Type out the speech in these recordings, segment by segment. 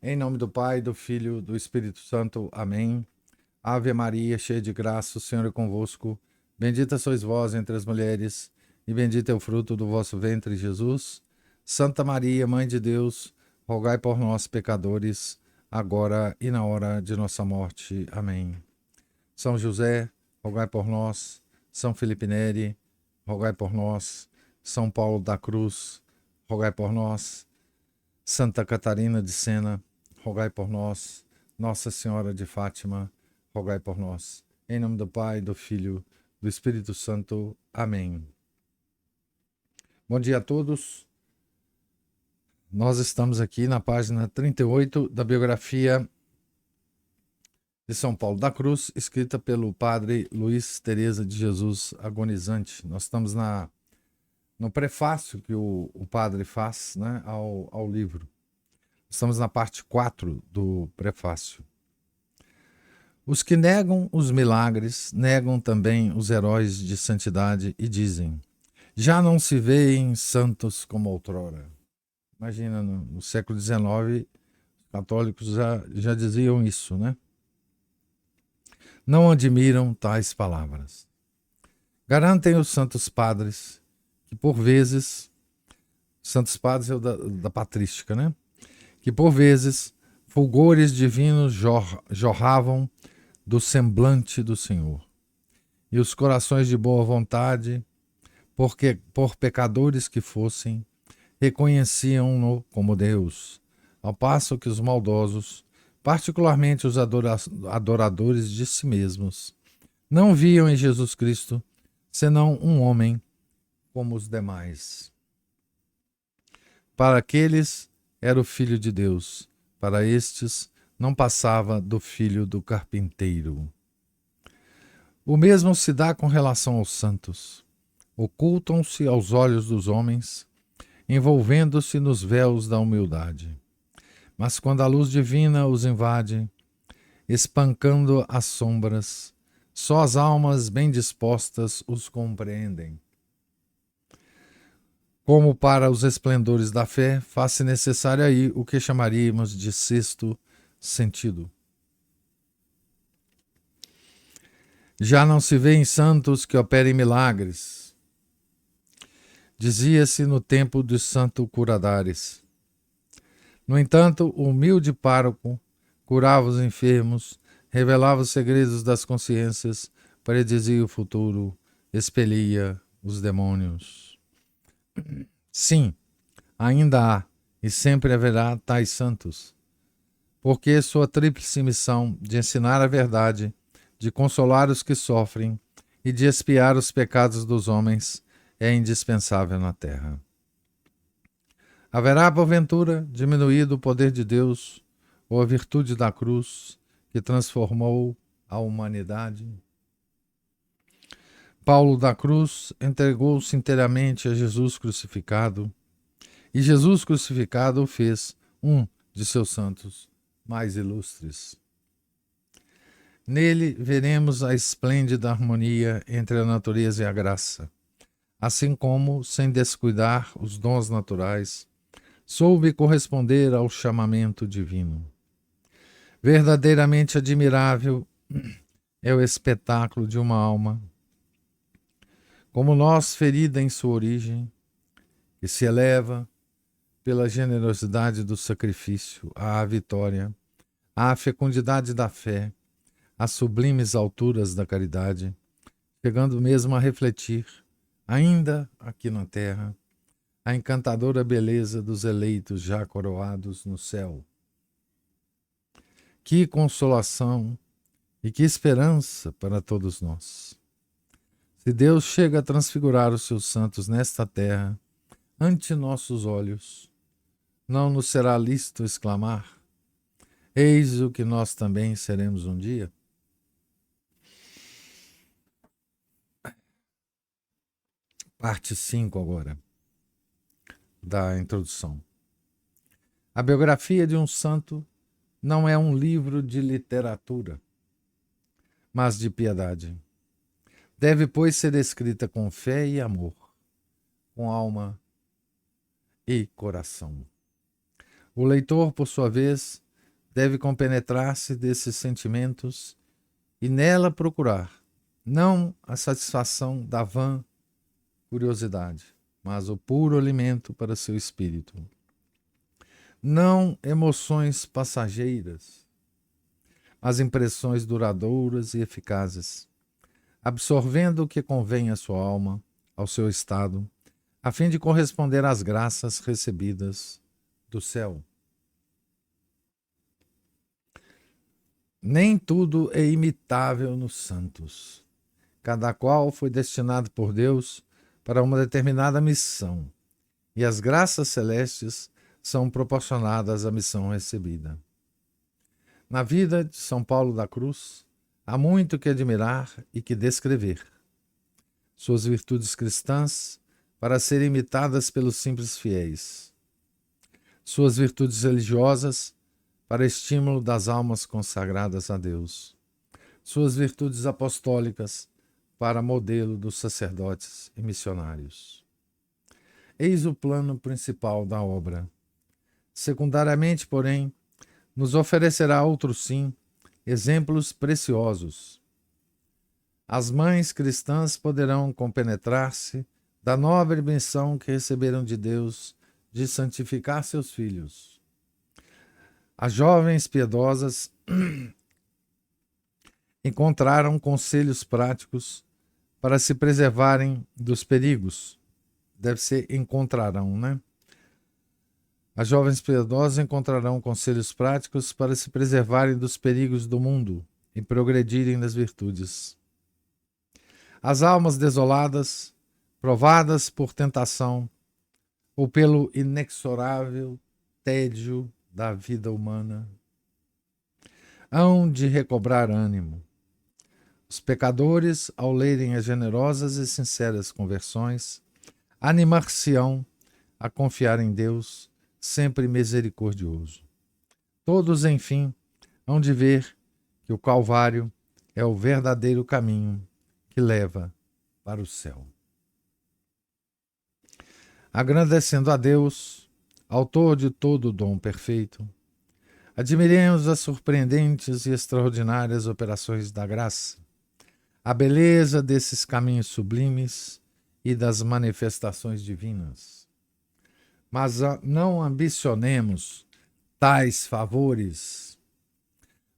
Em nome do Pai, do Filho, do Espírito Santo. Amém. Ave Maria, cheia de graça, o Senhor é convosco. Bendita sois vós entre as mulheres, e bendito é o fruto do vosso ventre, Jesus. Santa Maria, Mãe de Deus, rogai por nós, pecadores, agora e na hora de nossa morte. Amém. São José, rogai por nós. São Felipe Neri, rogai por nós. São Paulo da Cruz, rogai por nós. Santa Catarina de Sena, rogai por nós. Nossa Senhora de Fátima, rogai por nós. Em nome do Pai, do Filho, do Espírito Santo. Amém. Bom dia a todos. Nós estamos aqui na página 38 da biografia de São Paulo da Cruz, escrita pelo padre Luiz Teresa de Jesus Agonizante. Nós estamos no prefácio que o padre faz, né, ao livro. Estamos na parte 4 do prefácio. Os que negam os milagres, negam também os heróis de santidade e dizem: já não se veem santos como outrora. Imagina, no século XIX, os católicos já diziam isso, né? Não admiram tais palavras. Garantem os santos padres que por vezes, santos padres é o da patrística, né? Que por vezes fulgores divinos jorravam do semblante do Senhor. E os corações de boa vontade, porque por pecadores que fossem, reconheciam-no como Deus, ao passo que os maldosos, particularmente os adoradores de si mesmos, não viam em Jesus Cristo senão um homem como os demais. Para aqueles era o Filho de Deus, para estes não passava do filho do carpinteiro. O mesmo se dá com relação aos santos. Ocultam-se aos olhos dos homens, envolvendo-se nos véus da humildade. Mas quando a luz divina os invade, espancando as sombras, só as almas bem dispostas os compreendem. Como para os esplendores da fé, faz-se necessário aí o que chamaríamos de sexto sentido. Já não se vê em santos que operem milagres. Dizia-se no tempo dos santo Curadares. No entanto, o humilde pároco curava os enfermos, revelava os segredos das consciências, predizia o futuro, expelia os demônios. Sim, ainda há e sempre haverá tais santos, porque sua tríplice missão de ensinar a verdade, de consolar os que sofrem e de expiar os pecados dos homens é indispensável na terra. Haverá, porventura, diminuído o poder de Deus ou a virtude da cruz que transformou a humanidade? Paulo da Cruz entregou-se inteiramente a Jesus crucificado, e Jesus crucificado o fez um de seus santos mais ilustres. Nele veremos a esplêndida harmonia entre a natureza e a graça, assim como, sem descuidar os dons naturais, soube corresponder ao chamamento divino. Verdadeiramente admirável é o espetáculo de uma alma, como nós, ferida em sua origem, que se eleva pela generosidade do sacrifício à vitória, à fecundidade da fé, às sublimes alturas da caridade, chegando mesmo a refletir, ainda aqui na terra, a encantadora beleza dos eleitos já coroados no céu. Que consolação e que esperança para todos nós! Se Deus chega a transfigurar os seus santos nesta terra, ante nossos olhos, não nos será lícito exclamar: eis o que nós também seremos um dia? Parte 5 agora, da introdução. A biografia de um santo não é um livro de literatura, mas de piedade. Deve, pois, ser escrita com fé e amor, com alma e coração. O leitor, por sua vez, deve compenetrar-se desses sentimentos e nela procurar, não a satisfação da vã curiosidade, mas o puro alimento para seu espírito. Não emoções passageiras, mas impressões duradouras e eficazes, absorvendo o que convém à sua alma, ao seu estado, a fim de corresponder às graças recebidas do céu. Nem tudo é imitável nos santos. Cada qual foi destinado por Deus para uma determinada missão, e as graças celestes são proporcionadas à missão recebida. Na vida de São Paulo da Cruz, há muito que admirar e que descrever. Suas virtudes cristãs, para serem imitadas pelos simples fiéis. Suas virtudes religiosas, para estímulo das almas consagradas a Deus. Suas virtudes apostólicas, para modelo dos sacerdotes e missionários. Eis o plano principal da obra. Secundariamente, porém, nos oferecerá outro sim, exemplos preciosos. As mães cristãs poderão compenetrar-se da nobre missão que receberam de Deus de santificar seus filhos. As jovens piedosas encontraram conselhos práticos para se preservarem dos perigos. Deve ser encontrarão, né? As jovens piedosas encontrarão conselhos práticos para se preservarem dos perigos do mundo e progredirem nas virtudes. As almas desoladas, provadas por tentação ou pelo inexorável tédio da vida humana, hão de recobrar ânimo. Os pecadores, ao lerem as generosas e sinceras conversões, animar-se-ão a confiar em Deus, sempre misericordioso. Todos, enfim, hão de ver que o Calvário é o verdadeiro caminho que leva para o céu. Agradecendo a Deus, autor de todo o dom perfeito, admiremos as surpreendentes e extraordinárias operações da graça, a beleza desses caminhos sublimes e das manifestações divinas. Mas não ambicionemos tais favores,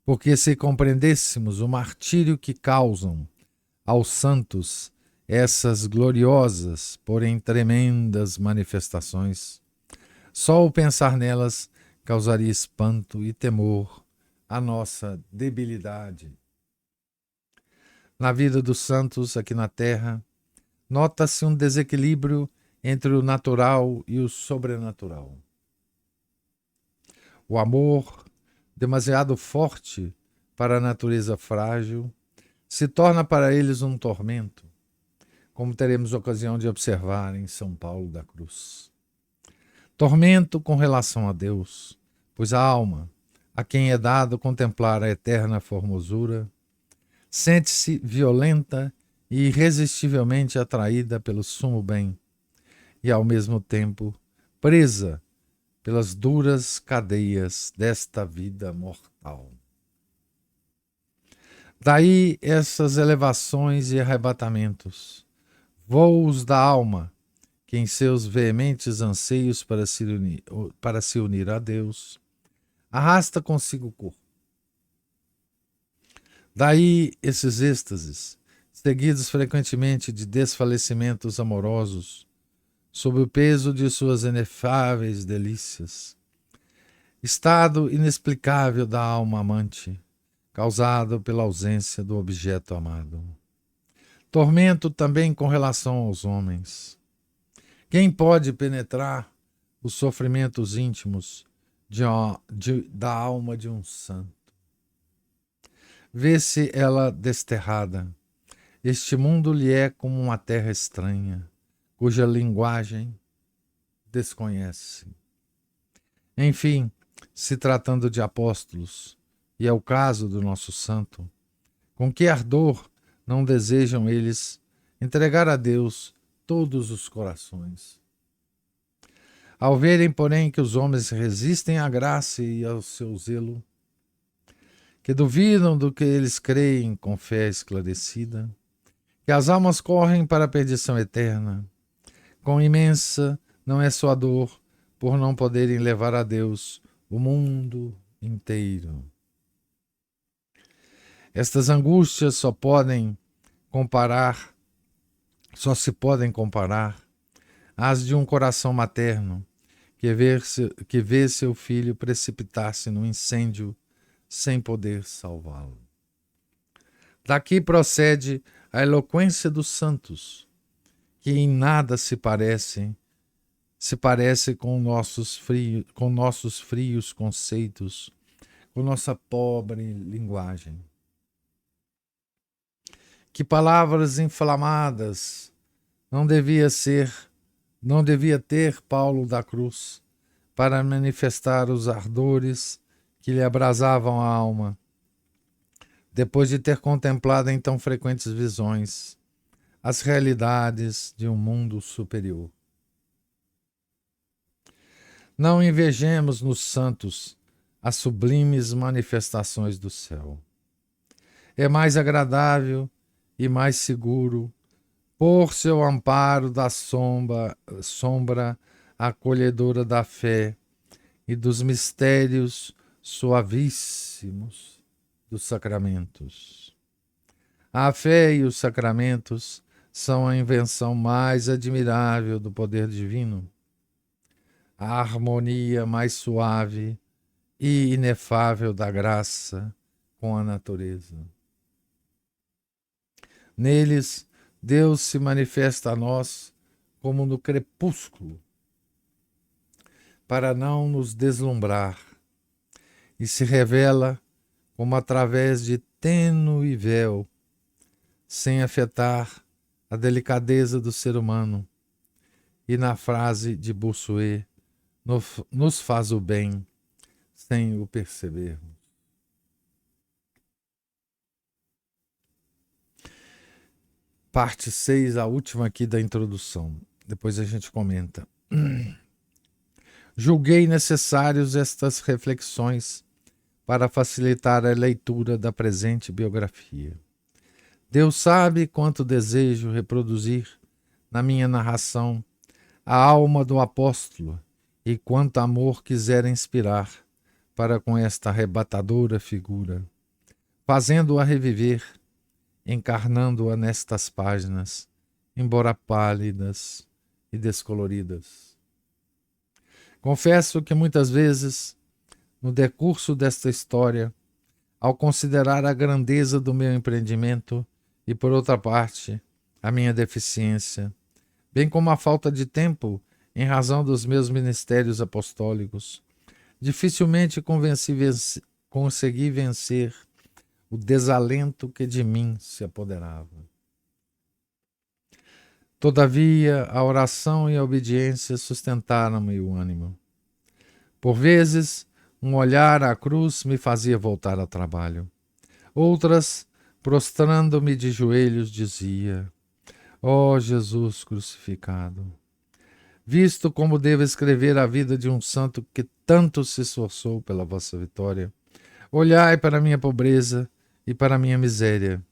porque se compreendêssemos o martírio que causam aos santos essas gloriosas, porém tremendas manifestações, só o pensar nelas causaria espanto e temor à nossa debilidade. Na vida dos santos aqui na Terra, nota-se um desequilíbrio entre o natural e o sobrenatural. O amor, demasiado forte para a natureza frágil, se torna para eles um tormento, como teremos ocasião de observar em São Paulo da Cruz. Tormento com relação a Deus, pois a alma, a quem é dado contemplar a eterna formosura, sente-se violenta e irresistivelmente atraída pelo sumo bem e, ao mesmo tempo, presa pelas duras cadeias desta vida mortal. Daí essas elevações e arrebatamentos, voos da alma, que em seus veementes anseios para se unir a Deus, arrasta consigo o corpo. Daí esses êxtases, seguidos frequentemente de desfalecimentos amorosos, sob o peso de suas inefáveis delícias. Estado inexplicável da alma amante, causado pela ausência do objeto amado. Tormento também com relação aos homens. Quem pode penetrar os sofrimentos íntimos da alma de um santo? Vê-se ela desterrada. Este mundo lhe é como uma terra estranha, cuja linguagem desconhece. Enfim, se tratando de apóstolos, e é o caso do nosso santo, com que ardor não desejam eles entregar a Deus todos os corações. Ao verem, porém, que os homens resistem à graça e ao seu zelo, que duvidam do que eles creem com fé esclarecida, que as almas correm para a perdição eterna. Quão imensa não é sua dor por não poderem levar a Deus o mundo inteiro. Estas angústias só se podem comparar às de um coração materno que vê seu filho precipitar-se no incêndio sem poder salvá-lo. Daqui procede a eloquência dos santos, que em nada se parece com nossos frios conceitos, com nossa pobre linguagem. Que palavras inflamadas não devia ter Paulo da Cruz para manifestar os ardores que lhe abrasavam a alma, depois de ter contemplado em tão frequentes visões as realidades de um mundo superior. Não invejemos nos santos as sublimes manifestações do céu. É mais agradável e mais seguro por seu amparo da sombra acolhedora da fé e dos mistérios suavíssimos dos sacramentos. A fé e os sacramentos são a invenção mais admirável do poder divino, a harmonia mais suave e inefável da graça com a natureza. Neles, Deus se manifesta a nós como no crepúsculo, para não nos deslumbrar, e se revela como através de tênue véu, sem afetar a delicadeza do ser humano, e na frase de Bossuet, nos faz o bem sem o percebermos. Parte 6, a última aqui da introdução. Depois a gente comenta. Julguei necessários estas reflexões para facilitar a leitura da presente biografia. Deus sabe quanto desejo reproduzir na minha narração a alma do apóstolo e quanto amor quiser inspirar para com esta arrebatadora figura, fazendo-a reviver, encarnando-a nestas páginas, embora pálidas e descoloridas. Confesso que muitas vezes, no decurso desta história, ao considerar a grandeza do meu empreendimento e, por outra parte, a minha deficiência, bem como a falta de tempo em razão dos meus ministérios apostólicos, dificilmente consegui vencer o desalento que de mim se apoderava. Todavia, a oração e a obediência sustentaram-me o ânimo. Por vezes, um olhar à cruz me fazia voltar ao trabalho. Outras, prostrando-me de joelhos, dizia: ó Jesus crucificado, visto como devo escrever a vida de um santo que tanto se esforçou pela vossa vitória, olhai para a minha pobreza e para a minha miséria.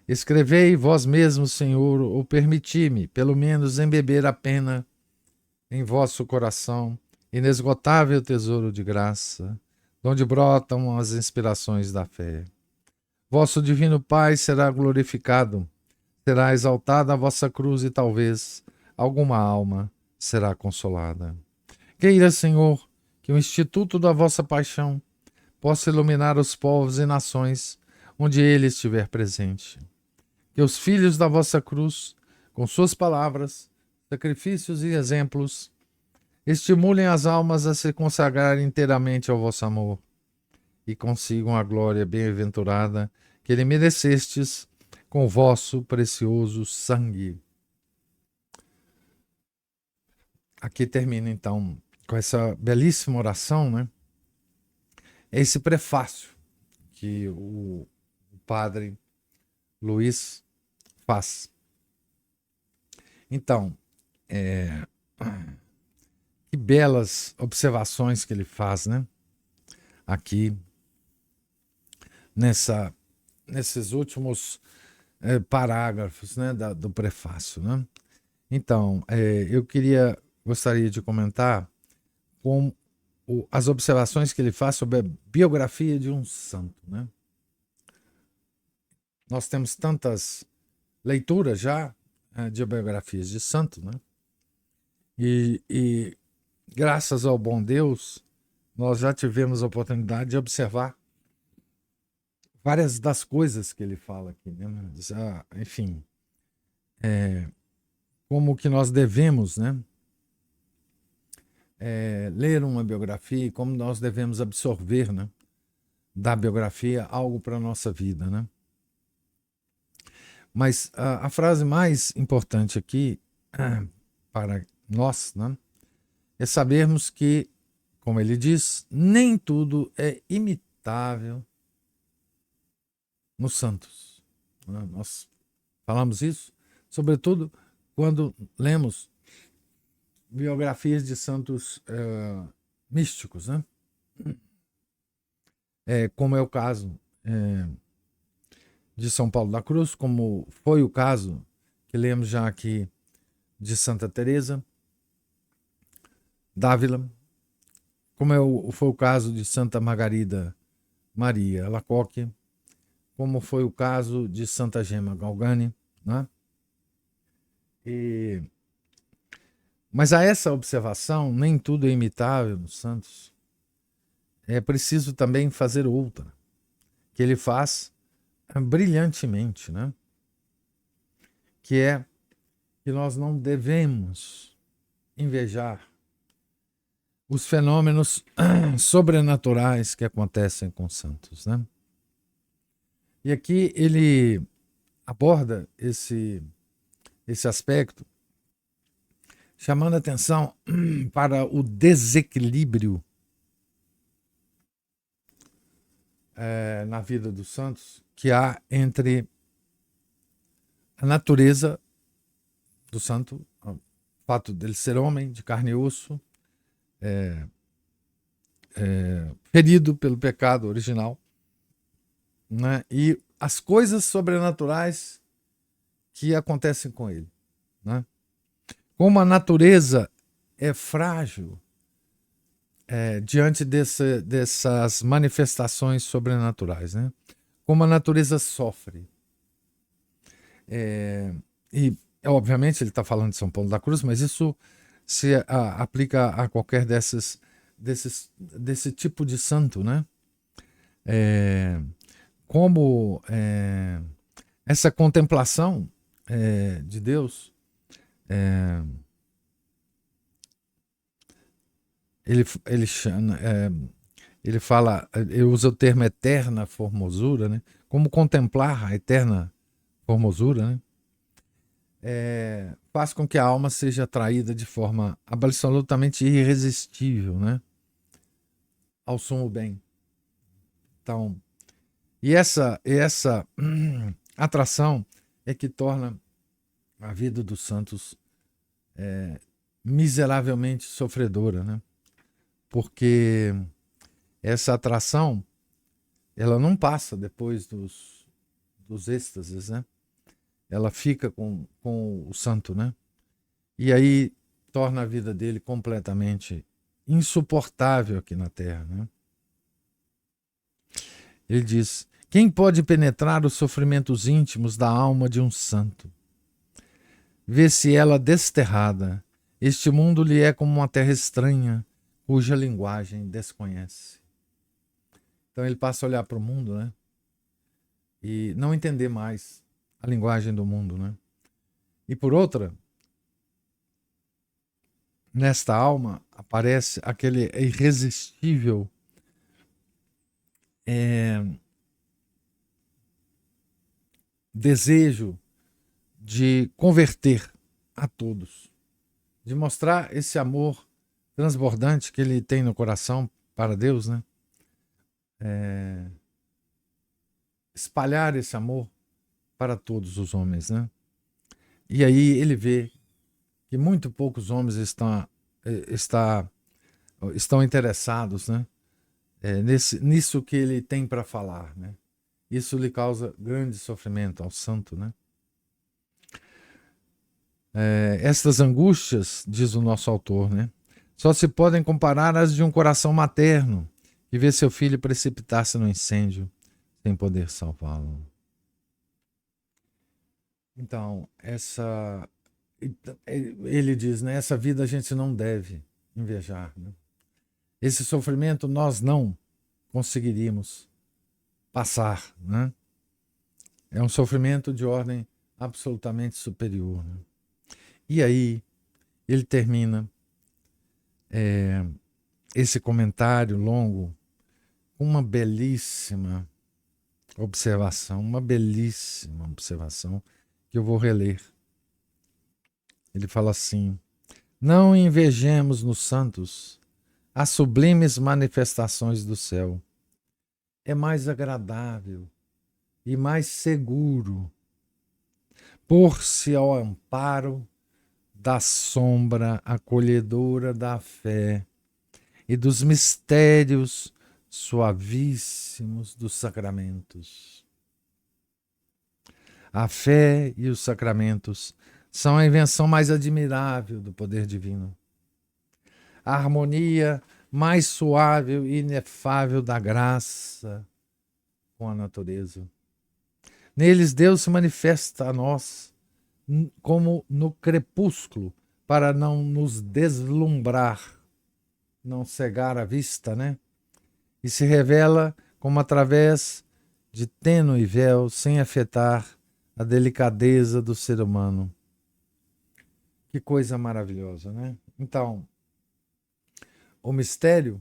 Escrevei vós mesmos, Senhor, ou permiti-me, pelo menos, embeber a pena em vosso coração, inesgotável tesouro de graça, donde brotam as inspirações da fé. Vosso divino Pai será glorificado, será exaltada a vossa cruz e talvez alguma alma será consolada. Queira, Senhor, que o instituto da vossa paixão possa iluminar os povos e nações onde ele estiver presente. Que os filhos da vossa cruz, com suas palavras, sacrifícios e exemplos, estimulem as almas a se consagrarem inteiramente ao vosso amor e consigam a glória bem-aventurada que lhe merecestes com o vosso precioso sangue. Aqui termina então com essa belíssima oração, né? Esse prefácio que o padre Luiz faz. Então, que belas observações que ele faz, né? Aqui nesses últimos parágrafos, né, do prefácio, né? Então, gostaria de comentar com as observações que ele faz sobre a biografia de um santo, né? Nós temos tantas leituras já de biografias de santos, né? E graças ao bom Deus, nós já tivemos a oportunidade de observar várias das coisas que ele fala aqui, né? Enfim, como que nós devemos, né? Ler uma biografia e como nós devemos absorver, né, da biografia algo para a nossa vida, né? Mas a frase mais importante aqui para nós, né, é sabermos que, como ele diz, nem tudo é imitável nos santos, né? Nós falamos isso, sobretudo quando lemos biografias de santos místicos, né? Como é o caso de São Paulo da Cruz, como foi o caso que lemos já aqui de Santa Teresa d'Ávila, como foi o caso de Santa Margarida Maria Alacoque, como foi o caso de Santa Gema Galgani, né? Mas a essa observação, nem tudo é imitável nos santos, é preciso também fazer outra, que ele faz brilhantemente, né? Que é que nós não devemos invejar os fenômenos sobrenaturais que acontecem com os santos, né? E aqui ele aborda esse aspecto, chamando a atenção para o desequilíbrio na vida dos santos que há entre a natureza do santo, o fato dele ser homem, de carne e osso, ferido pelo pecado original, né? E as coisas sobrenaturais que acontecem com ele, né? Como a natureza é frágil diante dessas manifestações sobrenaturais, né? Como a natureza sofre. E, obviamente, ele está falando de São Paulo da Cruz, mas isso se aplica a qualquer desse tipo de santo, né? Como essa contemplação de Deus, ele fala, ele usa o termo eterna formosura, né? Como contemplar a eterna formosura, né? Faz com que a alma seja atraída de forma absolutamente irresistível, né, ao sumo bem. Então, e essa atração é que torna a vida dos santos miseravelmente sofredora, né? Porque essa atração ela não passa depois dos êxtases, né? Ela fica com o santo, né? E aí torna a vida dele completamente insuportável aqui na Terra, né? Ele diz: quem pode penetrar os sofrimentos íntimos da alma de um santo? Vê-se ela desterrada. Este mundo lhe é como uma terra estranha, cuja linguagem desconhece. Então ele passa a olhar para o mundo, né? E não entender mais a linguagem do mundo, né? E por outra, nesta alma aparece aquele irresistível desejo de converter a todos, de mostrar esse amor transbordante que ele tem no coração para Deus, né? Espalhar esse amor para todos os homens, né? E aí ele vê que muito poucos homens estão interessados, né? Nisso que ele tem para falar, né? Isso lhe causa grande sofrimento ao santo, né? Estas angústias, diz o nosso autor, né, só se podem comparar às de um coração materno que vê seu filho precipitar-se no incêndio sem poder salvá-lo. Então, ele diz, né, essa vida a gente não deve invejar, né? Esse sofrimento nós não conseguiríamos passar, né? É um sofrimento de ordem absolutamente superior, né? E aí ele termina esse comentário longo com uma belíssima observação que eu vou reler. Ele fala assim: não invejemos nos santos as sublimes manifestações do céu. É mais agradável e mais seguro pôr-se ao amparo da sombra acolhedora da fé e dos mistérios suavíssimos dos sacramentos. A fé e os sacramentos são a invenção mais admirável do poder divino. A harmonia mais suave e inefável da graça com a natureza. Neles Deus se manifesta a nós como no crepúsculo, para não nos deslumbrar, não cegar a vista, né? E se revela como através de tênue véu, sem afetar a delicadeza do ser humano. Que coisa maravilhosa, né? Então, o mistério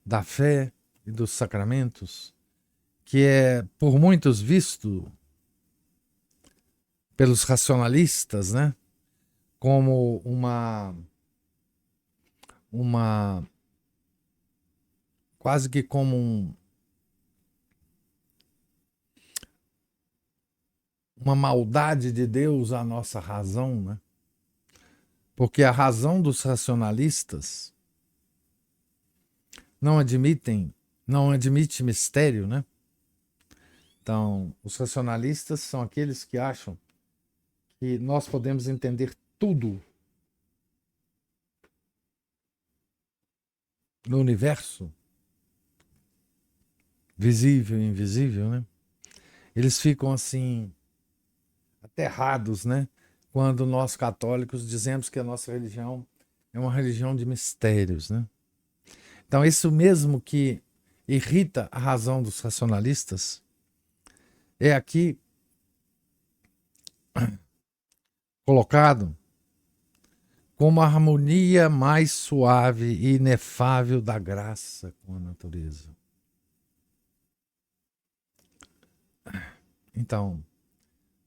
da fé e dos sacramentos, que é por muitos visto pelos racionalistas, né, como uma quase que como uma maldade de Deus à nossa razão, né? Porque a razão dos racionalistas não admite mistério, né? Então, os racionalistas são aqueles que acham que nós podemos entender tudo no universo, visível e invisível, né? Eles ficam assim aterrados, né? Quando nós católicos dizemos que a nossa religião é uma religião de mistérios, né? Então, isso mesmo que irrita a razão dos racionalistas é aqui colocado como a harmonia mais suave e inefável da graça com a natureza. Então,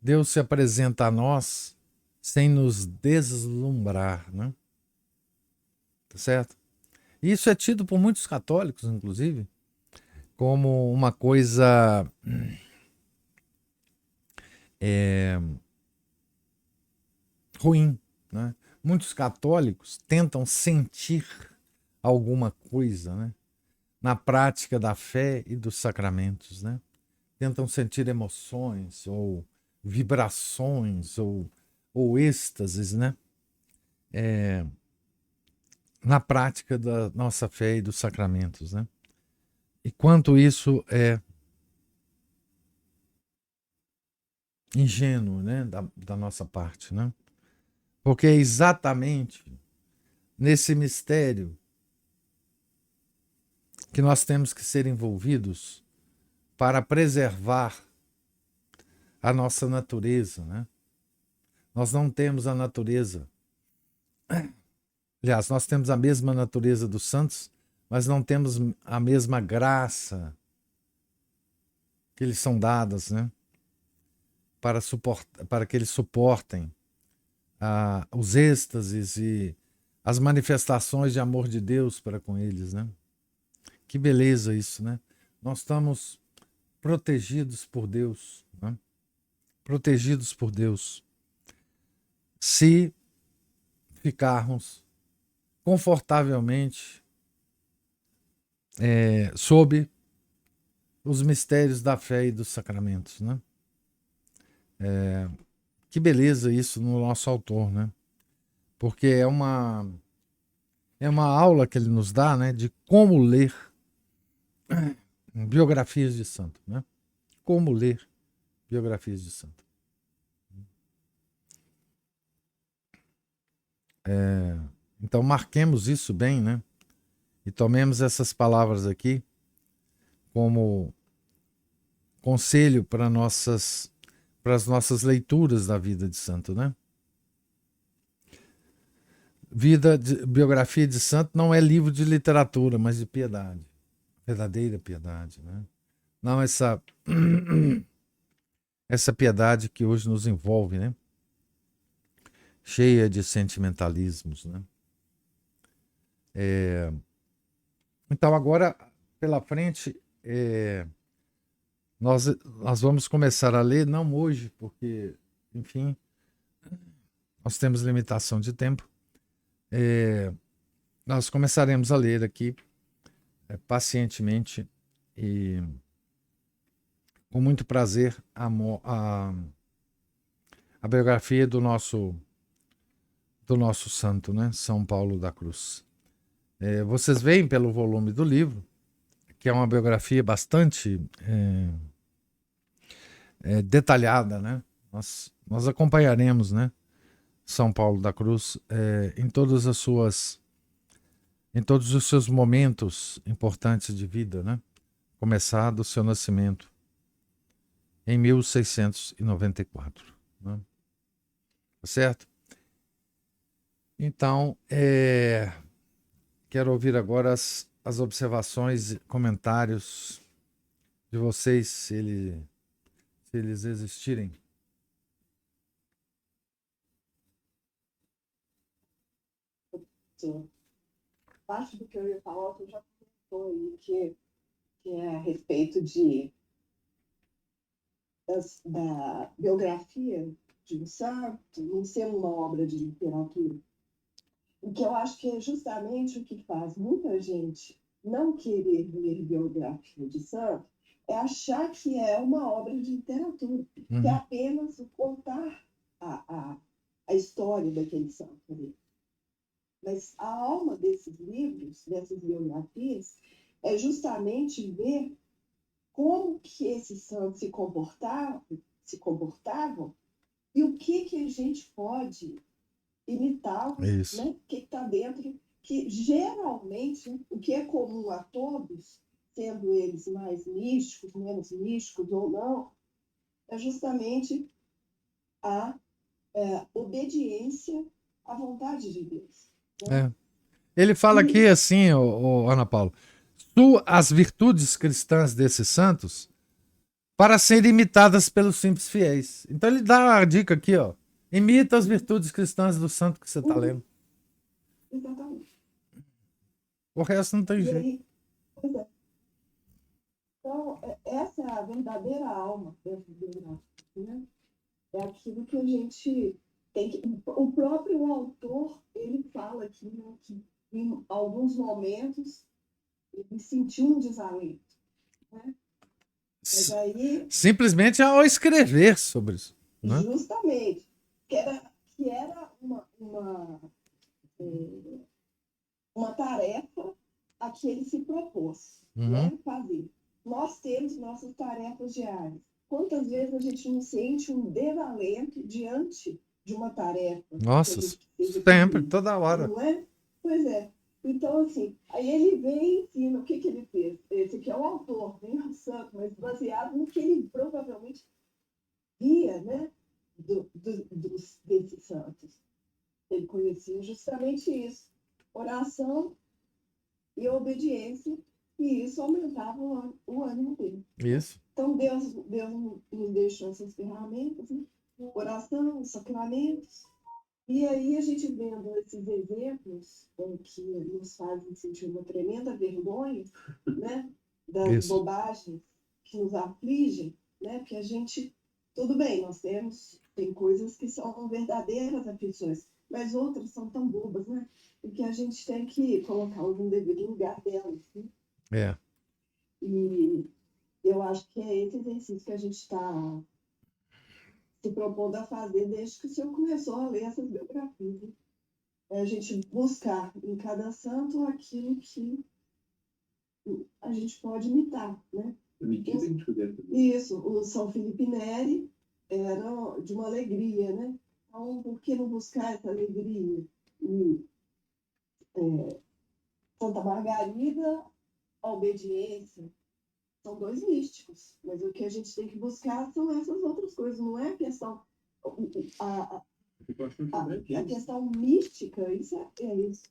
Deus se apresenta a nós sem nos deslumbrar, né? Tá certo? Isso é tido por muitos católicos, inclusive, como uma coisa ruim, né? Muitos católicos tentam sentir alguma coisa, né, na prática da fé e dos sacramentos, né? Tentam sentir emoções ou vibrações ou êxtases, né? Na prática da nossa fé e dos sacramentos, né? E quanto isso é ingênuo, né, da nossa parte, né? Porque é exatamente nesse mistério que nós temos que ser envolvidos para preservar a nossa natureza, né? Nós não temos a natureza. Aliás, nós temos a mesma natureza dos santos, mas não temos a mesma graça que eles são dadas, né? Para que eles suportem os êxtases e as manifestações de amor de Deus para com eles, né? Que beleza isso, né? Nós estamos protegidos por Deus, né? Protegidos por Deus. Se ficarmos confortavelmente sob os mistérios da fé e dos sacramentos, né? Que beleza isso no nosso autor, né? Porque é uma aula que ele nos dá, né, de como ler biografias de santo, né? Como ler biografias de santo. Então marquemos isso bem, né? E tomemos essas palavras aqui como conselho para as nossas leituras da vida de santo, né? Biografia de santo não é livro de literatura, mas de piedade, verdadeira piedade, né? Não essa piedade que hoje nos envolve, né? Cheia de sentimentalismos, né? Então agora pela frente nós vamos começar a ler, não hoje, porque, enfim, nós temos limitação de tempo. Nós começaremos a ler aqui pacientemente e com muito prazer a biografia do nosso santo, né? São Paulo da Cruz. Vocês veem pelo volume do livro que é uma biografia bastante detalhada, né? Nós acompanharemos, né? São Paulo da Cruz em todos os seus momentos importantes de vida, né? Começado o seu nascimento em 1694, né? Tá certo? Então, quero ouvir agora as observações e comentários de vocês, se eles existirem. Sim. Parte do que eu ia falar, tu já comentou aí, que é a respeito da biografia de um santo não ser uma obra de literatura. O que eu acho que é justamente o que faz muita gente não querer ler biografia de santo é achar que é uma obra de literatura, que é apenas contar a história daquele santo ali. Mas a alma desses livros, dessas biografias, é justamente ver como que esses santos se comportavam e o que a gente pode imitá-los, né? O que está dentro, que geralmente o que é comum a todos, sendo eles mais místicos, menos místicos ou não, é justamente a obediência à vontade de Deus. Né? Ele fala aqui assim, Ana Paula, as virtudes cristãs desses santos para serem imitadas pelos simples fiéis. Então ele dá a dica aqui, ó. Imita as virtudes cristãs do santo que você está lendo. Exatamente. O resto não tem jeito. Aí, pois é. Então, essa é a verdadeira alma dessa biografia, né? É aquilo que a gente tem que... O próprio autor, ele fala aqui, né, que em alguns momentos ele sentiu um desalento, né? Mas aí... Simplesmente ao escrever sobre isso. Né? Justamente. Que era uma tarefa a que ele se propôs, né, fazer. Nós temos nossas tarefas diárias. Quantas vezes a gente não sente um desalento diante de uma tarefa? Nossa, sempre, toda hora. Não é? Pois é. Então, assim, aí ele vem e ensina o que ele fez. Esse aqui é o autor, nem o santo, mas baseado no que ele provavelmente via, né, desses santos. Ele conhecia justamente isso. Oração e obediência, e isso aumentava o ânimo dele. Isso. Então, Deus nos deixou essas ferramentas, né? Oração, sacramentos, e aí a gente vendo esses exemplos que nos fazem sentir uma tremenda vergonha, né? Das bobagens que nos afligem, né? Porque a gente, tudo bem, tem coisas que são verdadeiras aflições, mas outras são tão bobas, né? E que a gente tem que colocar no devido lugar delas. Né? É. E Eu acho que é esse exercício que a gente está se propondo a fazer desde que o senhor começou a ler essas biografias. Né? É a gente buscar em cada santo aquilo que a gente pode imitar, né? Isso, o São Felipe Neri era de uma alegria, né? Então, por que não buscar essa alegria em Santa Margarida, a obediência? São dois místicos, mas o que a gente tem que buscar são essas outras coisas, não é a questão... A questão mística, isso é isso.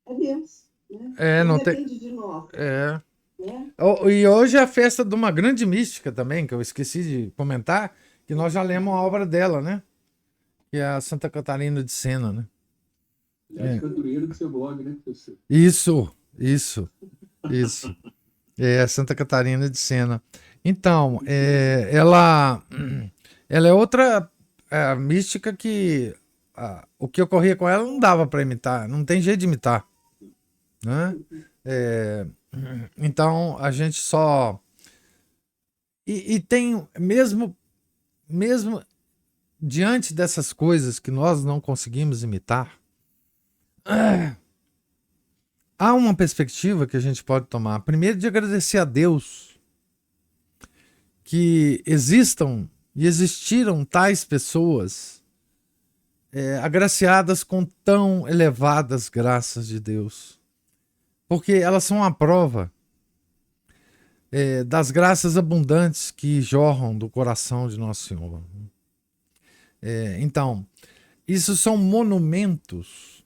É Deus, né? É, Não não tem. depende de nós, É. né? E hoje é a festa de uma grande mística também, que eu esqueci de comentar, que nós já lemos a obra dela, né? Que é a Santa Catarina de Sena, né? É a cantoreira do seu blog, né, professor? Isso. É Santa Catarina de Sena. Então, ela é outra mística que o que ocorria com ela não dava para imitar, não tem jeito de imitar, né? Então a gente só e tem mesmo diante dessas coisas que nós não conseguimos imitar, há uma perspectiva que a gente pode tomar. Primeiro, de agradecer a Deus que existam e existiram tais pessoas agraciadas com tão elevadas graças de Deus. Porque elas são a prova das graças abundantes que jorram do coração de Nosso Senhor. Então, isso são monumentos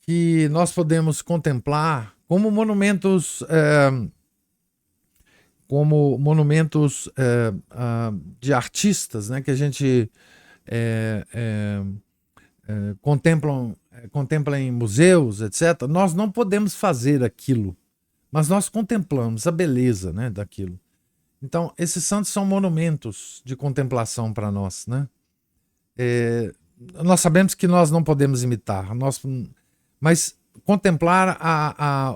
que nós podemos contemplar como monumentos de artistas, né, que a gente contempla em museus, etc. Nós não podemos fazer aquilo, mas nós contemplamos a beleza, né, daquilo. Então, esses santos são monumentos de contemplação para nós, né? Nós sabemos que nós não podemos imitar, mas contemplar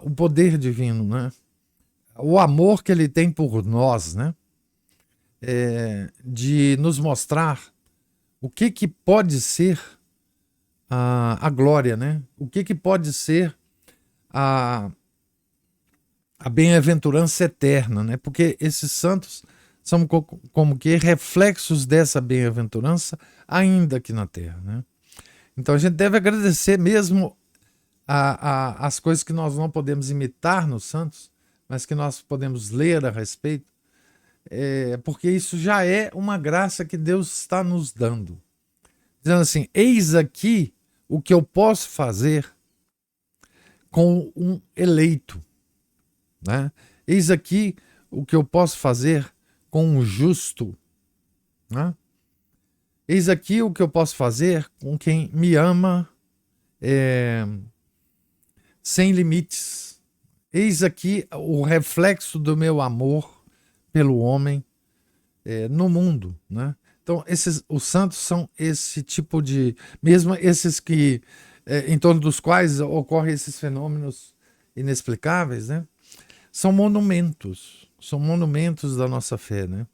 o poder divino, né? O amor que ele tem por nós, né? De nos mostrar o que pode ser a glória, né? O que pode ser a bem-aventurança eterna, né? Porque esses santos são como que reflexos dessa bem-aventurança ainda aqui na Terra, né? Então a gente deve agradecer mesmo as coisas que nós não podemos imitar nos santos, mas que nós podemos ler a respeito, porque isso já é uma graça que Deus está nos dando. Dizendo assim, eis aqui o que eu posso fazer com um eleito, né? Eis aqui o que eu posso fazer com um justo, né? Eis aqui o que eu posso fazer com quem me ama sem limites. Eis aqui o reflexo do meu amor pelo homem no mundo, né? Então, os santos são esse tipo de... Mesmo esses que... em torno dos quais ocorrem esses fenômenos inexplicáveis, né? São monumentos da nossa fé, né?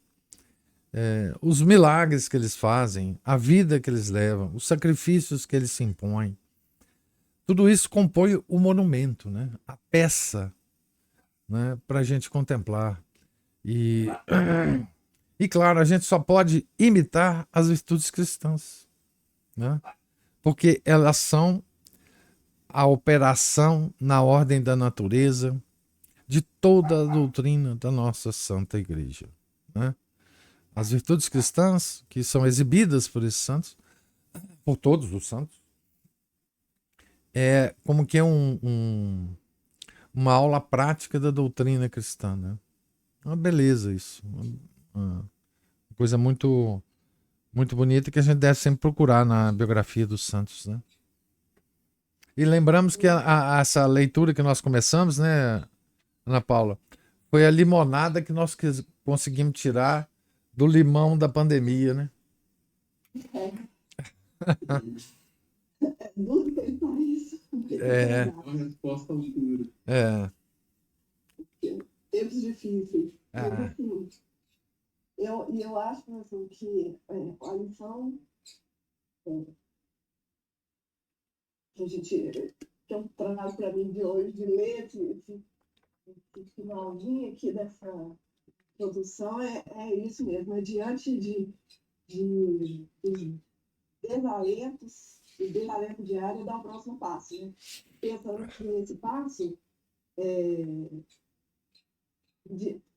Os milagres que eles fazem, a vida que eles levam, os sacrifícios que eles se impõem, tudo isso compõe o monumento, né? A peça, né? Para a gente contemplar. E claro, a gente só pode imitar as virtudes cristãs, né? Porque elas são a operação na ordem da natureza de toda a doutrina da nossa Santa Igreja, né? As virtudes cristãs que são exibidas por esses santos, por todos os santos, é como que uma aula prática da doutrina cristã, né? Uma beleza isso, uma coisa muito muito bonita que a gente deve sempre procurar na biografia dos santos, né? E lembramos que essa leitura que nós começamos, né, Ana Paula, foi a limonada que nós conseguimos tirar do limão da pandemia, né? Duro pensar isso. É. Uma resposta à altura. Eu tempos difíceis. Mas, Ah, assim, eu acho assim, que a lição que a gente que eu trago para mim de hoje, de ler esse finalzinho aqui dessa produção, é isso mesmo. É diante dos desalentos, o desalento diário é dar o próximo passo, né? Pensando que esse passo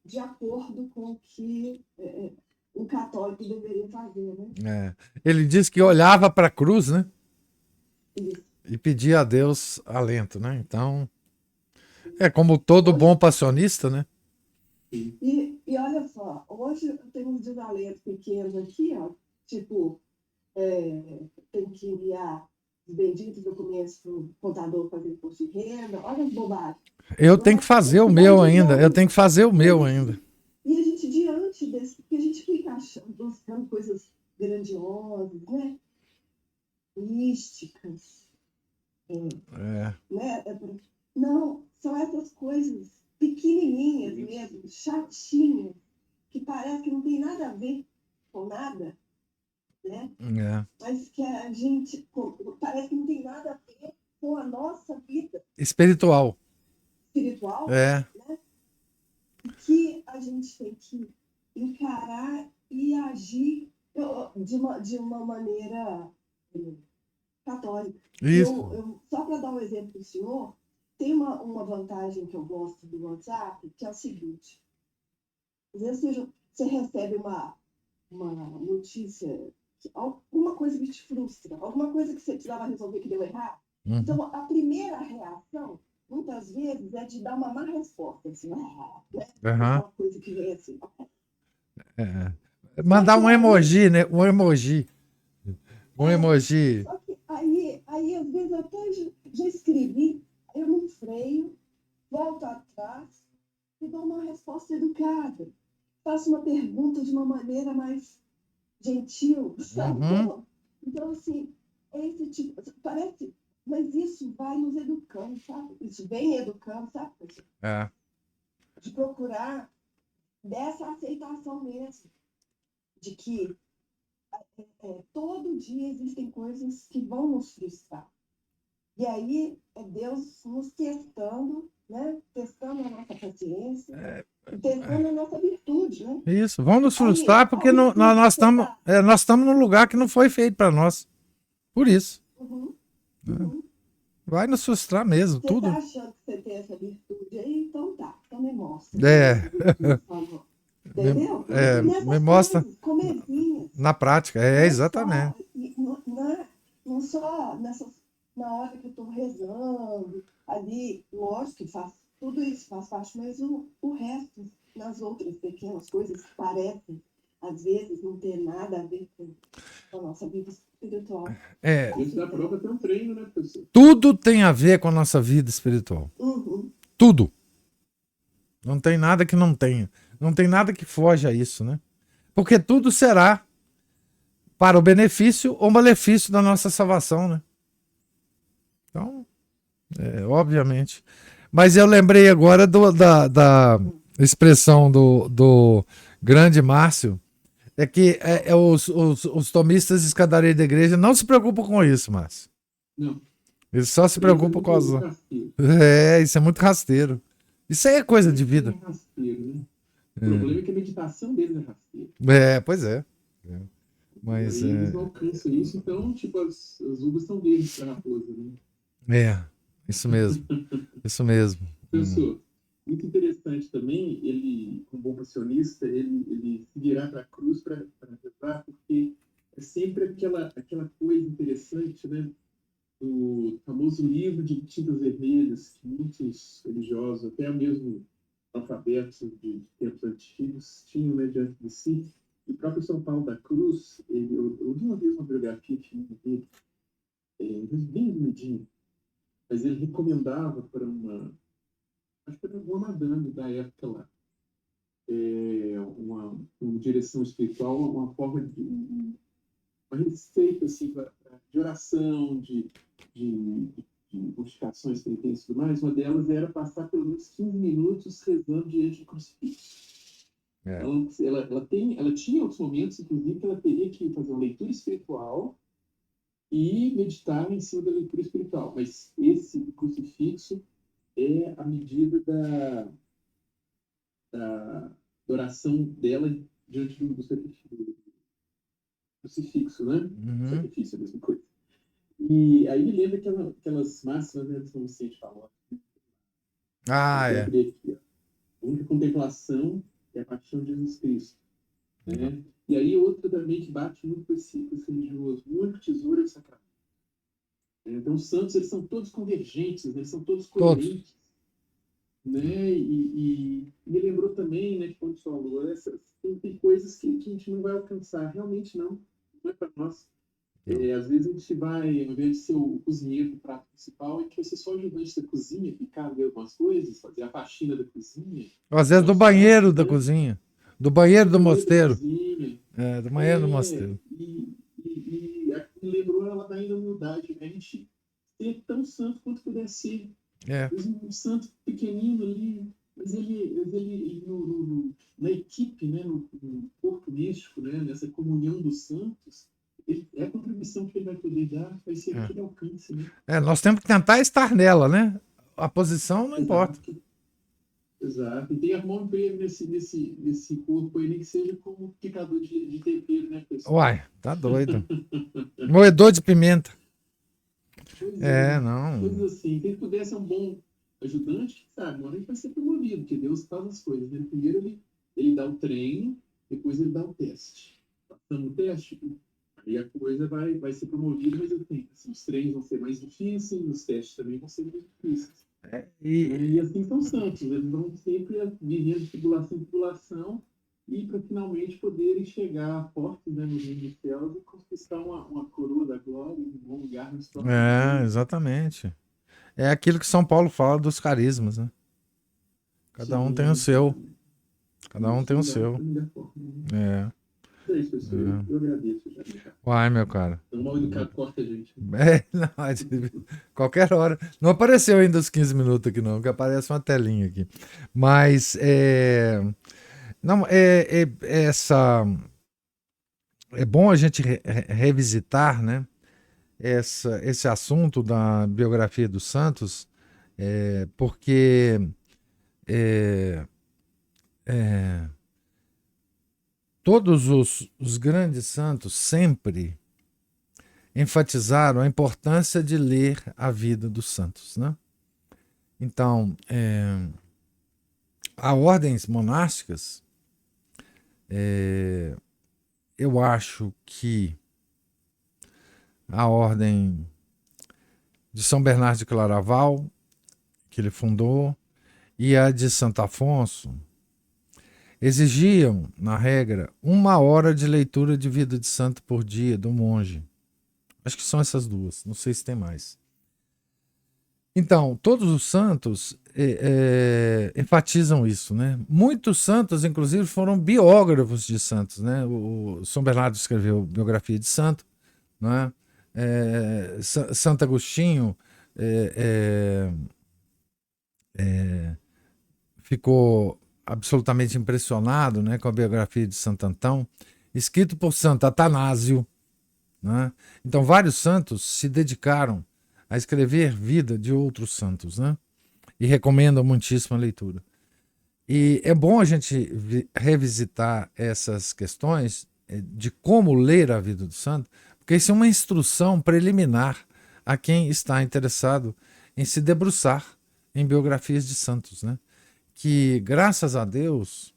de acordo com o que um católico deveria fazer, né? Ele disse que olhava para a cruz, né? Isso. E pedia a Deus alento, né? Então, como todo Hoje, bom passionista, né? e olha só, hoje eu tenho uns desalentos pequenos aqui, ó, tipo, tem que enviar os benditos documentos para o contador fazer imposto de renda, olha as bobagens. Eu tenho que Né? fazer o Isso dá um meu ainda. Eu desânimo. tenho que fazer o E a meu ainda. gente, e a gente diante desse, porque a gente fica achando, buscando coisas grandiosas, né? Místicas, É. né? Não, são essas coisas pequenininhas mesmo, chatinhas, que parece que não tem nada a ver com nada, né? É. Mas que a gente parece que não tem nada a ver com a nossa vida Espiritual. espiritual, É. né? Que a gente tem que encarar e agir de uma maneira católica. Isso. Só para dar um exemplo para o senhor, tem uma vantagem que eu gosto do WhatsApp, que é o seguinte: às vezes você recebe uma notícia, alguma coisa que te frustra, alguma coisa que você precisava resolver que deu errado. Uhum. Então, a primeira reação, muitas vezes, é de dar uma má resposta, assim, né? Uhum. Aquela coisa que vem assim. Mandar um emoji, né? Um emoji. Um emoji. Só que aí às vezes eu até já escrevi, aí eu me freio, volto atrás e dou uma resposta educada. Faço uma pergunta de uma maneira mais gentil, sabe? Uhum. Então, assim, é esse tipo. Parece, mas isso vai nos educando, sabe? Isso vem educando, sabe? É. De procurar dessa aceitação mesmo, de que todo dia existem coisas que vão nos frustrar. E aí é Deus nos testando, né? Testando a nossa paciência, testando a nossa virtude, né? Isso. Vão nos Aí, frustrar porque aí nós estamos num lugar que não foi feito para nós. Por isso. Uhum, Né? uhum. Vai nos frustrar mesmo, Você está tudo. achando que você tem essa virtude aí? Então tá, então me mostra É. essa virtude, por favor. Entendeu? Me Nessas mostra coisas, comezinhas, na prática. É, não só, exatamente. não só na hora que eu estou rezando, ali, lógico que faz, tudo isso faz parte, mas o resto, nas outras pequenas coisas que parecem, às vezes, não ter nada a ver com a nossa vida espiritual. Dentro da prova tem um treino, né, professor? Tudo tem a ver com a nossa vida espiritual. Uhum. Tudo. Não tem nada que não tenha. Não tem nada que foge a isso, né? Porque tudo será para o benefício ou malefício da nossa salvação, né? Então, obviamente. Mas eu lembrei agora da expressão do grande Márcio, é que os tomistas de escadaria da igreja não se preocupam com isso, Márcio. Não. Eles só se preocupam com as... Rasteiro. Isso é muito rasteiro. Isso aí é coisa de vida. É rasteiro, né? O problema é que a meditação deles é rasteira. Pois é. Mas e eles não alcançam isso, então, tipo, as uvas estão verdes para a raposa, né? Isso mesmo. Isso mesmo. Professor, muito interessante também, ele, como bom passionista, ele se virar para a cruz para rezar, porque é sempre aquela coisa interessante, né? Do famoso livro de tintas vermelhas, que muitos religiosos, até mesmo alfabetos de tempos antigos, tinham, né, diante de si. E o próprio São Paulo da Cruz, eu vi uma vez uma biografia dele, bem humildinho, mas ele recomendava para acho que era uma madame da época lá, uma direção espiritual, uma forma de uma receita assim, de oração, de mortificações, penitências e tudo mais, uma delas era passar pelo menos 15 minutos rezando diante do crucifixo. É. Ela tinha outros momentos, inclusive, que ela teria que fazer uma leitura espiritual e meditar em cima da leitura espiritual. Mas esse crucifixo é a medida da oração dela diante do crucifixo, né? Uhum. Sacrifício, a mesma coisa. E aí me lembra aquelas máximas, né, do São Vicente falou. Ah, é. Aqui, ó. A única contemplação é a paixão de Jesus Cristo. Né? E aí outra também que bate muito com esse religioso. O único tesouro é o sacramento. Então os santos, eles são todos convergentes, né? Eles são todos coerentes. Né? E me lembrou também, né, que quando falou, tem coisas que a gente não vai alcançar. Realmente não é para nós. Às vezes a gente vai, ao invés de ser o cozinheiro do prato principal, a gente vai ser só ajudante da cozinha, ficar vendo algumas coisas, fazer a faxina da cozinha. Às vezes do banheiro da cozinha. Do banheiro do mosteiro. Do banheiro do mosteiro. E me lembrou ela da humildade, né? A gente ser tão santo quanto puder ser. Um santo pequenino ali, mas ele na equipe, né? no corpo místico, né? Nessa comunhão dos santos, a contribuição que ele vai poder dar vai ser aquele alcance, né? Nós temos que tentar estar nela, né? A posição não importa. Exato. E tem que arrumar um emprego nesse corpo aí, nem que seja como picador de tempero, né, pessoal? Uai, tá doido. Moedor de pimenta. Não. Coisas assim. Se ele pudesse ser um bom ajudante, sabe? Uma hora ele vai ser promovido, porque Deus faz as coisas. Né? Primeiro ele dá o treino, depois ele dá o teste. Passando o teste, aí a coisa vai ser promovida, mas assim, os treinos vão ser mais difíceis, os testes também vão ser mais difíceis. E assim são santos, eles vão sempre vivendo de tribulação em tribulação e para finalmente poderem chegar fortes, né, no reino dos céus e conquistar uma coroa da glória, um bom lugar no próprios exatamente. É aquilo que São Paulo fala dos carismas, né? Cada um tem o seu. Cada um tem o seu. É isso, pessoal. Eu agradeço. Uai, meu cara. Então, mal educado corta a gente. Não, qualquer hora. Não apareceu ainda os 15 minutos aqui, não, que aparece uma telinha aqui. Mas não, é bom a gente revisitar, né, esse assunto da biografia dos santos, porque todos os grandes santos sempre enfatizaram a importância de ler a vida dos santos, né? Então, há ordens monásticas, eu acho que a ordem de São Bernardo de Claraval, que ele fundou, e a de Santo Afonso, exigiam, na regra, 1 hora de leitura de vida de santo por dia do monge. Acho que são essas duas, não sei se tem mais. Então, todos os santos enfatizam isso, né? Muitos santos, inclusive, foram biógrafos de santos, né? O São Bernardo escreveu biografia de santo, né? Santo Agostinho ficou absolutamente impressionado, né, com a biografia de Santo Antão, escrito por Santo Atanásio, né? Então vários santos se dedicaram a escrever vida de outros santos, né? E recomendam muitíssima leitura. E é bom a gente revisitar essas questões de como ler a vida do santo, porque isso é uma instrução preliminar a quem está interessado em se debruçar em biografias de santos, né? Que, graças a Deus,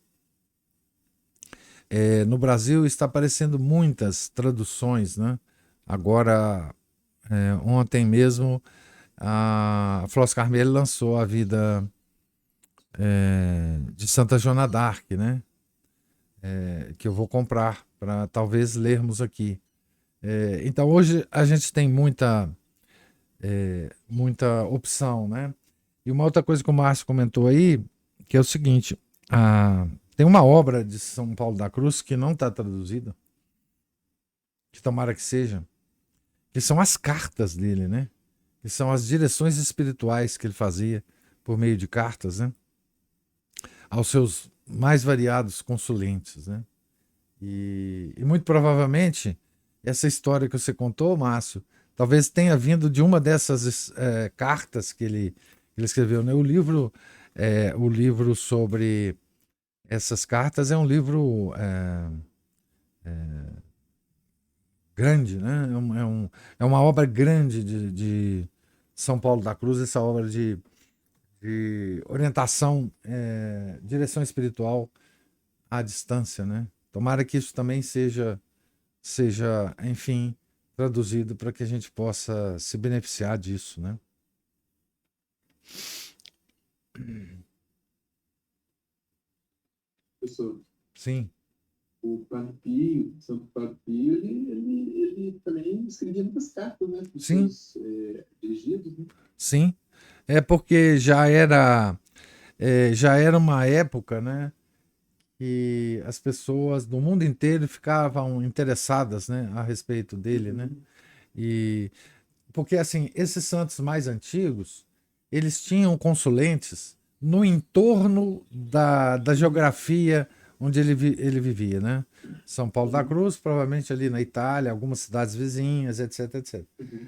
no Brasil está aparecendo muitas traduções, né? Agora, ontem mesmo, a Flos Carmelho lançou a vida de Santa Joana d'Arc, né? Que eu vou comprar para talvez lermos aqui. Então, hoje a gente tem muita opção, né? E uma outra coisa que o Márcio comentou aí, que é o seguinte, tem uma obra de São Paulo da Cruz que não está traduzida, que tomara que seja, que são as cartas dele, né? que são as direções espirituais que ele fazia por meio de cartas, né, aos seus mais variados consulentes, né? E muito provavelmente essa história que você contou, Márcio, talvez tenha vindo de uma dessas cartas que ele escreveu, né? O livro sobre essas cartas é um livro grande, né? É uma obra grande de São Paulo da Cruz, essa obra de orientação, direção espiritual à distância, né? Tomara que isso também seja, enfim, traduzido para que a gente possa se beneficiar disso, né? Professor, Sim, o Padre Pio, Santo Padre Pio, ele também escrevia muitas cartas, né? Para os sim, seus dirigidos, né? sim. É porque já era uma época, né, que as pessoas do mundo inteiro ficavam interessadas, né, a respeito dele, né? E porque assim, esses santos mais antigos, eles tinham consulentes no entorno da geografia onde ele vivia, né? São Paulo da Cruz, provavelmente ali na Itália, algumas cidades vizinhas, etc, etc.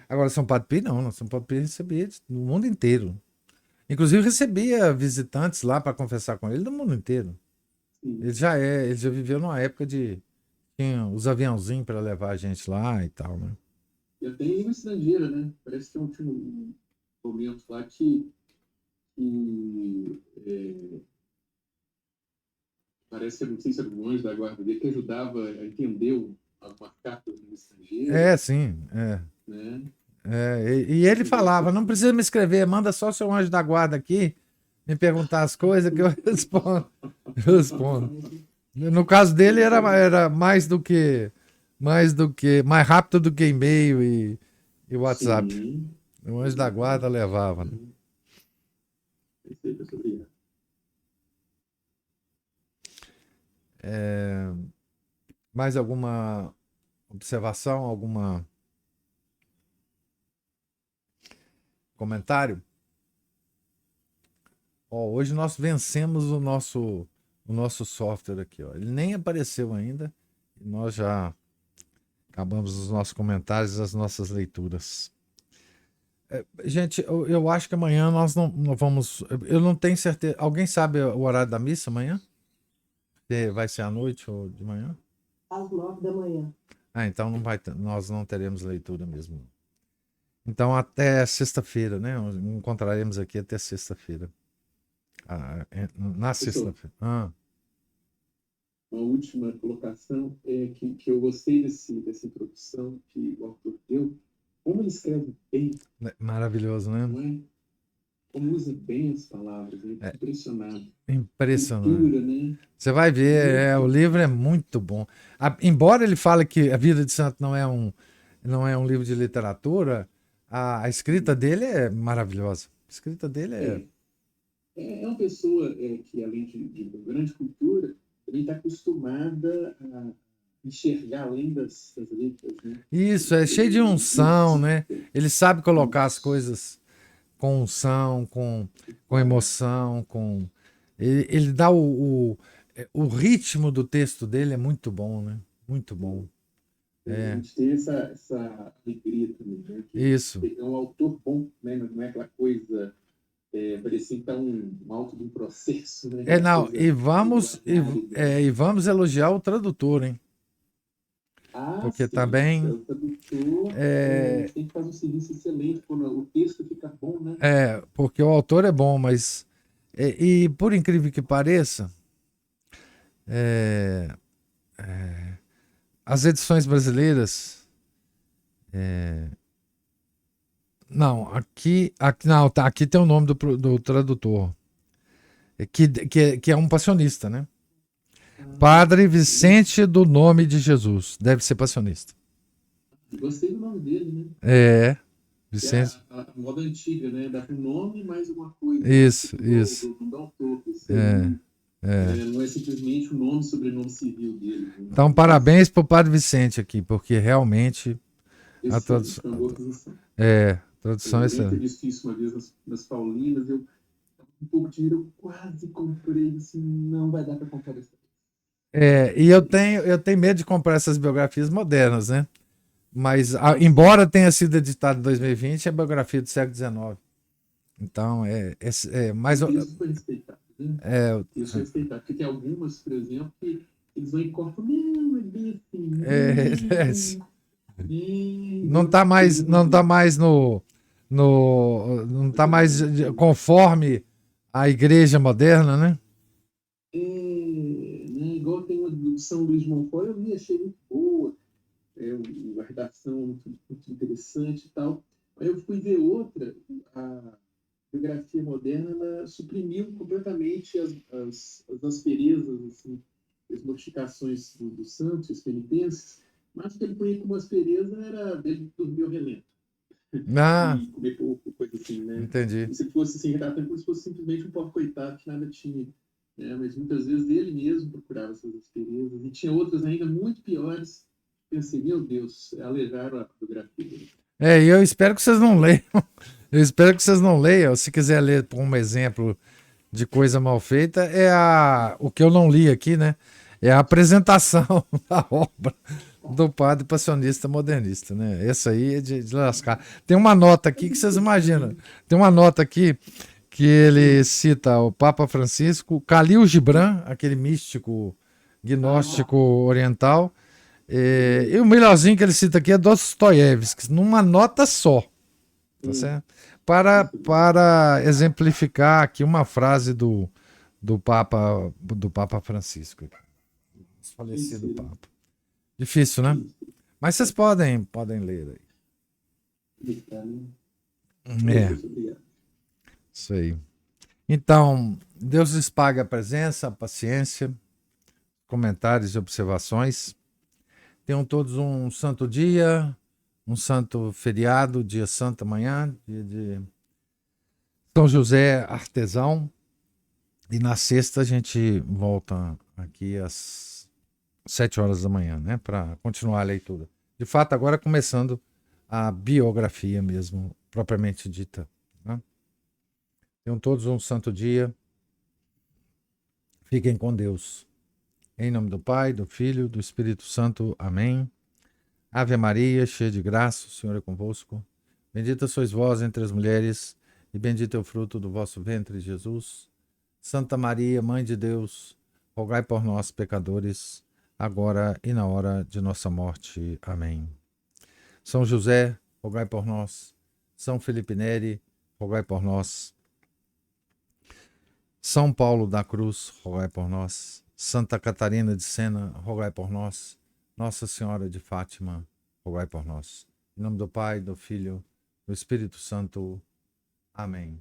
Agora, São Padre Pio não, São Padre Pio recebia no mundo inteiro. Inclusive recebia visitantes lá para conversar com ele do mundo inteiro. Sim. Ele já viveu numa época tinha os aviãozinhos para levar a gente lá e tal, né? E até em língua estrangeira, né? Parece que tinha um momento lá que parece que, não sei se era um anjo da guarda dele, que ajudava a entender algumas cartas em língua estrangeira, Sim, né? E ele falava, não precisa me escrever, manda só seu anjo da guarda aqui, me perguntar as coisas que eu respondo. Eu respondo. No caso dele era mais rápido do que e-mail e WhatsApp. Sim. O anjo da guarda levava, né? Mais alguma observação, alguma comentário? Hoje nós vencemos o nosso software aqui, ó. Ele nem apareceu ainda e nós já acabamos os nossos comentários, as nossas leituras. Gente, eu acho que amanhã nós não vamos. Eu não tenho certeza. Alguém sabe o horário da missa amanhã? Vai ser à noite ou de manhã? Às 9 da manhã. Então nós não teremos leitura mesmo. Então até sexta-feira, né? Encontraremos aqui até sexta-feira. Na sexta-feira. Uma última colocação é que eu gostei dessa introdução que o autor deu. Como ele escreve bem. Maravilhoso, né? Não é? Como usa bem as palavras. Impressionado. Impressionante. Cultura, né? Você vai ver, o livro é muito bom. Embora ele fale que a vida de santo não é um livro de literatura, a escrita dele é maravilhosa. A escrita dele é uma pessoa que, além de grande cultura, também está acostumada a enxergar além das letras, né? Isso, é cheio de unção, né? Ele sabe colocar as coisas com unção, com emoção, ele dá o ritmo do texto dele é muito bom, né? Muito bom. A gente tem essa alegria também, né? Isso. É um autor bom, né? Não é aquela coisa parecia que está um alto de um processo, né? E vamos elogiar o tradutor, hein? Porque sim, também o tradutor tem que fazer um serviço excelente quando o texto fica bom, né? Porque o autor é bom, mas e por incrível que pareça, as edições brasileiras não, aqui tem o nome do tradutor, que é um passionista, né? Padre Vicente do Nome de Jesus. Deve ser passionista. Gostei do nome dele, né? Vicente. A moda antiga, né? Dá um nome mais uma coisa. Isso. Do autor. Não é simplesmente o nome e sobrenome civil dele. Né? Então, parabéns para o Padre Vicente aqui, porque realmente Tradução Eu é lembro de ter excelente. visto isso uma vez nas Paulinas. Eu tava com um pouco de dinheiro, eu quase comprei, assim, não vai dar para comprar dessa vez. E eu tenho medo de comprar essas biografias modernas, né? Mas, embora tenha sido editado em 2020, é biografia do século XIX. Então, O mais. texto foi respeitado, né? É, O texto foi respeitado. Porque tem algumas, por exemplo, que eles vão e cortam, não, é bem assim, é, não igual está mais, escrevendo não tá aqui. mais não tá mais conforme a igreja moderna, né? Né? Igual tem uma do São Luís de Montfort, eu li, achei muito boa, uma redação muito interessante e tal. Aí eu fui ver outra, a biografia moderna, ela suprimiu completamente as asperezas, assim, as modificações dos santos, os penitentes, mas o que ele punha como aspereza era dele dormir ao relento Ah, e comer pouco, coisa assim, né? entendi. Como se fosse assim, retratando como se fosse simplesmente um pobre coitado que nada tinha. Né? Mas muitas vezes ele mesmo procurava essas asperezas. E tinha outras ainda muito piores. Pensei, meu Deus, alejaram a fotografia dele. E eu espero que vocês não leiam. Eu espero que vocês não leiam. Se quiser ler por um exemplo de coisa mal feita, o que eu não li aqui, né? É a apresentação da obra do padre passionista modernista, né? Essa aí é de lascar. Tem uma nota aqui que vocês imaginam. Tem uma nota aqui que ele cita o Papa Francisco, Khalil Gibran, aquele místico gnóstico oriental, e o melhorzinho que ele cita aqui é Dostoiévski, numa nota só, tá certo? Para exemplificar aqui uma frase do Papa Francisco, falecido Papa. Difícil, né? Mas vocês podem ler aí. Isso aí. Então, Deus lhes pague a presença, a paciência, comentários e observações. Tenham todos um santo dia, um santo feriado, dia santo amanhã, dia de São José Artesão. E na sexta a gente volta aqui às 7 horas da manhã, né? Para continuar a leitura. De fato, agora começando a biografia mesmo, propriamente dita. Né? Tenham todos um santo dia. Fiquem com Deus. Em nome do Pai, do Filho, do Espírito Santo. Amém. Ave Maria, cheia de graça, o Senhor é convosco. Bendita sois vós entre as mulheres, e bendito é o fruto do vosso ventre, Jesus. Santa Maria, Mãe de Deus, rogai por nós, pecadores, agora e na hora de nossa morte. Amém. São José, rogai por nós. São Felipe Neri, rogai por nós. São Paulo da Cruz, rogai por nós. Santa Catarina de Sena, rogai por nós. Nossa Senhora de Fátima, rogai por nós. Em nome do Pai, do Filho, do Espírito Santo. Amém.